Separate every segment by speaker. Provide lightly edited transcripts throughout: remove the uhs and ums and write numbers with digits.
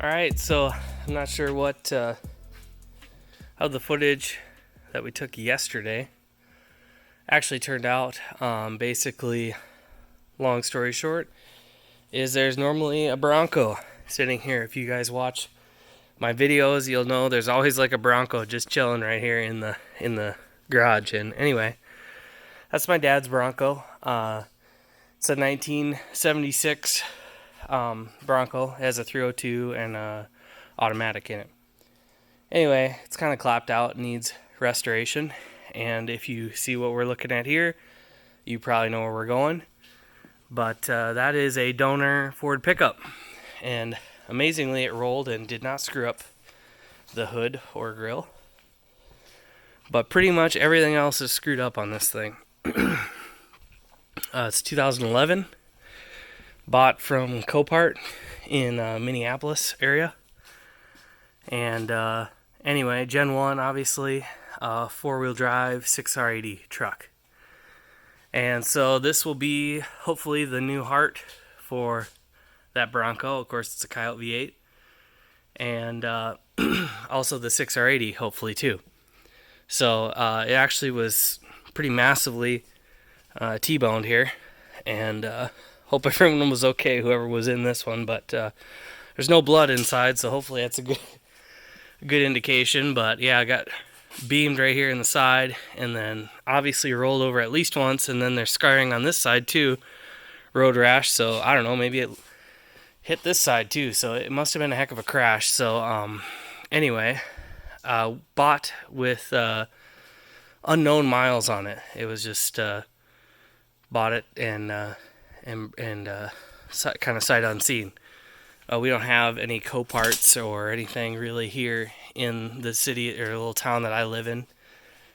Speaker 1: Alright, so I'm not sure what how the footage that we took yesterday actually turned out. Basically, long story short, is there's normally a Bronco sitting here. If you guys watch my videos, you'll know there's always like a Bronco just chilling right here in the garage. And anyway, that's my dad's Bronco. It's a 1976 Bronco. It has a 302 and a automatic in it. Anyway, it's kind of clapped out, needs restoration, and if you see what we're looking at here, you probably know where we're going. But that is a donor Ford pickup, and amazingly it rolled and did not screw up the hood or grill, but pretty much everything else is screwed up on this thing. It's 2011, bought from Copart in Minneapolis area. And anyway, Gen 1, obviously, 4-wheel drive 6R80 truck. And so this will be hopefully the new heart for that Bronco. Of course, it's a Coyote V8. And also the 6R80, hopefully, too. So it actually was pretty massively T-boned here. And hope everyone was okay, whoever was in this one. But there's no blood inside, so hopefully that's a good indication. But yeah, I got beamed right here in the side, and then obviously rolled over at least once, and then there's scarring on this side too, road rash. So I don't know, maybe it hit this side too, so it must have been a heck of a crash. So anyway, bought with unknown miles on it. It was just bought it and kind of sight unseen. We don't have any Coparts or anything really here in the city or little town that I live in.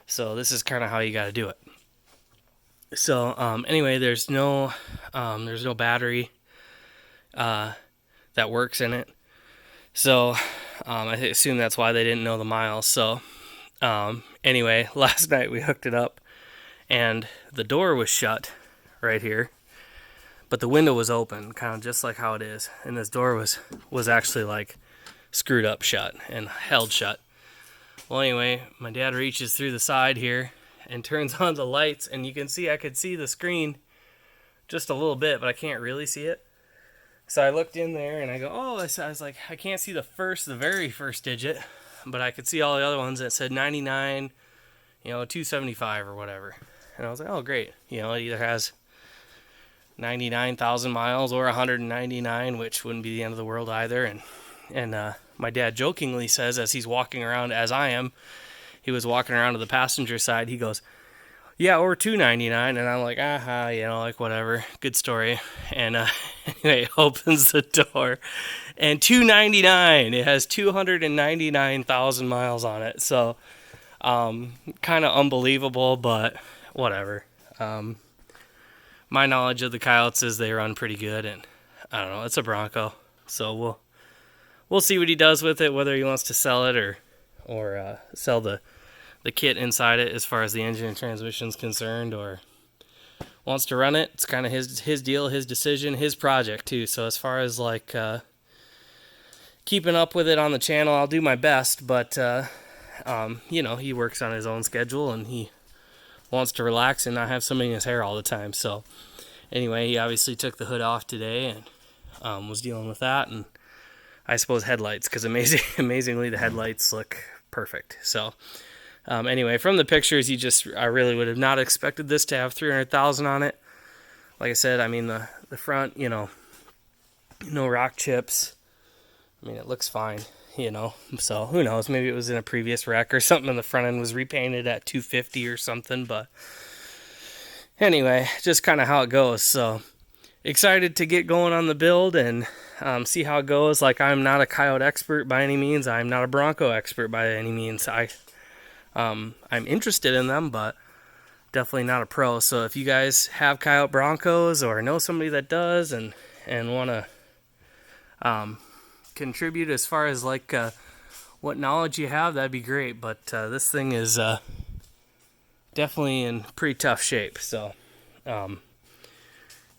Speaker 1: So this is kind of how you got to do it. So anyway, there's no battery that works in it. So I assume that's why they didn't know the miles. So anyway, last night we hooked it up, and the door was shut right here, but the window was open, kind of just like how it is. And this door was actually like screwed up shut and held shut. Well, anyway, my dad reaches through the side here and turns on the lights, and you can see I could see the screen just a little bit, but I can't really see it. So I looked in there and I go, oh, I was like, I can't see the very first digit, but I could see all the other ones that said 99, 275 or whatever. And I was like, oh, great. It either has 99,000 miles or 199, which wouldn't be the end of the world either. And my dad jokingly says, as he's walking around, as I am, he was walking around to the passenger side, he goes, yeah, or 299. And I'm like, like whatever, good story. And anyway, opens the door, and 299, it has 299,000 miles on it. So kind of unbelievable, but whatever. My knowledge of the Coyotes is they run pretty good, and I don't know, it's a Bronco, so we'll see what he does with it, whether he wants to sell it or sell the kit inside it as far as the engine and transmission is concerned, or wants to run it. It's kind of his deal, his decision, his project too. So as far as like keeping up with it on the channel, I'll do my best, but he works on his own schedule, and he wants to relax and not have somebody in his hair all the time. So anyway, he obviously took the hood off today, was dealing with that, and I suppose headlights, because amazingly the headlights look perfect. So anyway, from the pictures, I really would have not expected this to have 300,000 on it. Like I said, I mean the front, no rock chips. I mean, it looks fine, So who knows? Maybe it was in a previous wreck or something, and the front end was repainted at 250 or something. But anyway, just kind of how it goes. So excited to get going on the build and see how it goes. Like, I'm not a Coyote expert by any means. I'm not a Bronco expert by any means. I'm interested in them, but definitely not a pro. So if you guys have Coyote Broncos or know somebody that does and want to contribute as far as like what knowledge you have, that'd be great. But this thing is definitely in pretty tough shape. So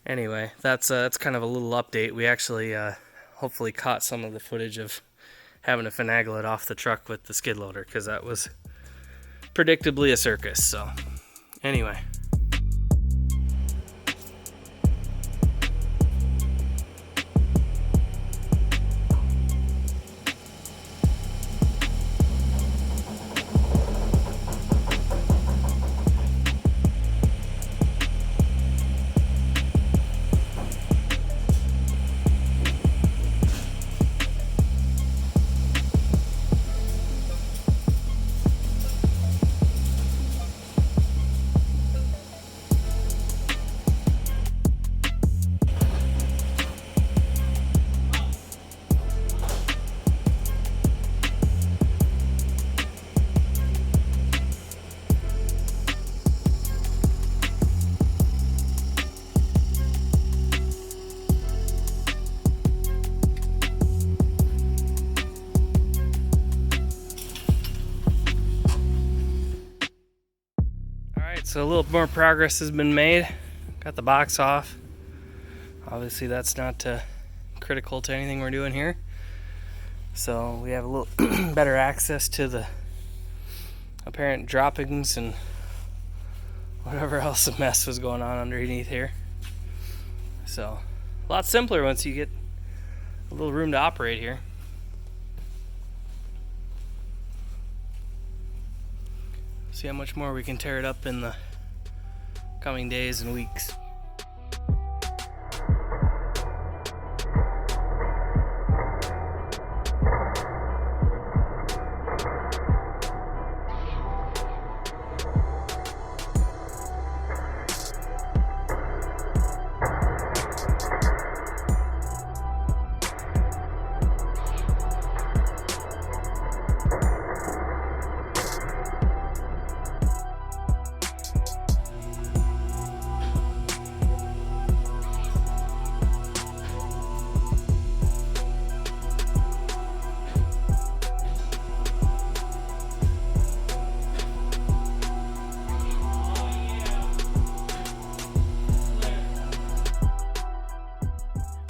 Speaker 1: anyway, that's kind of a little update. We actually hopefully caught some of the footage of having to finagle it off the truck with the skid loader, because that was predictably a circus. So anyway. So a little more progress has been made. Got the box off. Obviously that's not critical to anything we're doing here. So we have a little better access to the apparent droppings and whatever else a mess was going on underneath here. So a lot simpler once you get a little room to operate here. See how much more we can tear it up in the coming days and weeks.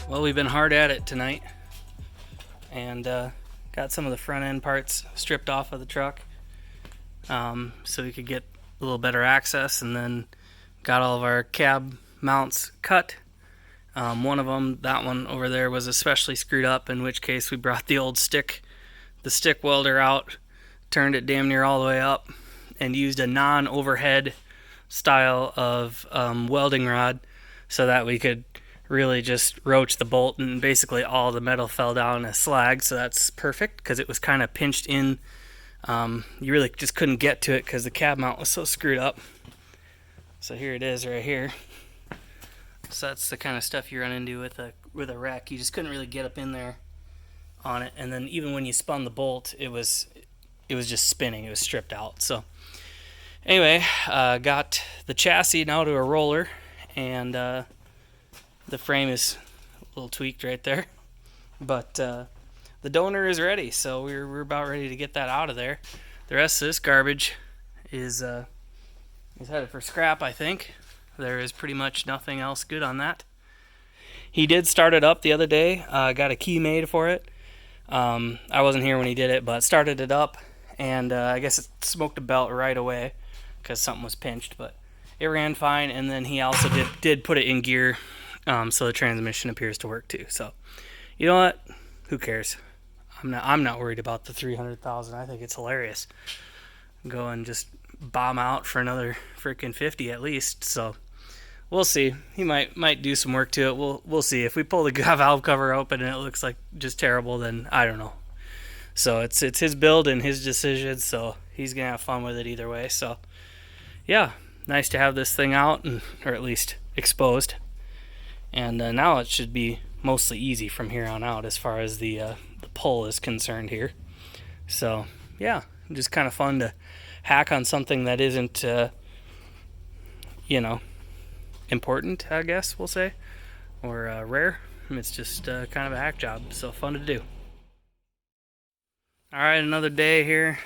Speaker 1: Well, we've been hard at it tonight, and got some of the front end parts stripped off of the truck so we could get a little better access, and then got all of our cab mounts cut. One of them, that one over there, was especially screwed up, in which case we brought the stick welder out, turned it damn near all the way up, and used a non-overhead style of welding rod so that we could really just roach the bolt, and basically all the metal fell down as slag. So that's perfect, because it was kind of pinched in. You really just couldn't get to it because the cab mount was so screwed up. So here it is right here. So that's the kind of stuff you run into with a wreck. You just couldn't really get up in there on it, and then even when you spun the bolt, it was just spinning. It was stripped out. So anyway, got the chassis now to a roller, and the frame is a little tweaked right there, but the donor is ready, so we're about ready to get that out of there. The rest of this garbage is headed for scrap, I think. There is pretty much nothing else good on that. He did start it up the other day. Got a key made for it. I wasn't here when he did it, but started it up, and I guess it smoked a belt right away because something was pinched, but it ran fine. And then he also did put it in gear So the transmission appears to work too. So, you know what? Who cares? I'm not worried about the 300,000. I think it's hilarious. Go and just bomb out for another freaking 50 at least. So we'll see. He might do some work to it. We'll see. If we pull the valve cover open and it looks like just terrible, then I don't know. So it's his build and his decision. So he's gonna have fun with it either way. So yeah, nice to have this thing out, or at least exposed. And now it should be mostly easy from here on out as far as the pull is concerned here. So yeah, just kind of fun to hack on something that isn't, important, I guess we'll say, or rare. It's just kind of a hack job, so fun to do. All right, another day here,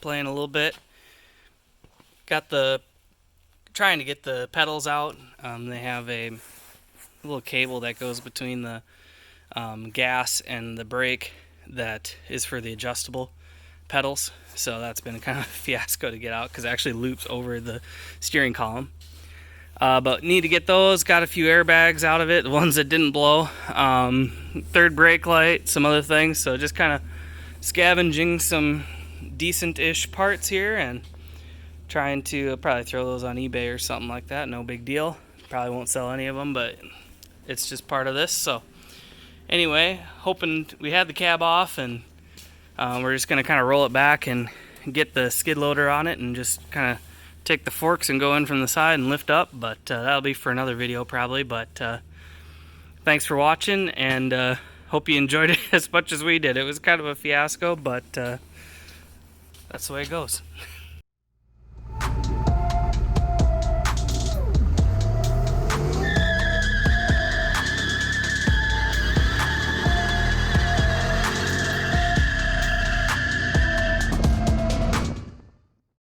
Speaker 1: playing a little bit. Trying to get the pedals out. They have a little cable that goes between the gas and the brake that is for the adjustable pedals. So that's been kind of a fiasco to get out because it actually loops over the steering column. But need to get those. Got a few airbags out of it, the ones that didn't blow. Third brake light, some other things. So just kind of scavenging some decent-ish parts here and trying to probably throw those on eBay or something like that. No big deal. Probably won't sell any of them, but it's just part of this. So anyway, hoping we had the cab off, and we're just going to kind of roll it back and get the skid loader on it and just kind of take the forks and go in from the side and lift up. But that'll be for another video probably. But thanks for watching, and hope you enjoyed it as much as we did. It was kind of a fiasco, but that's the way it goes.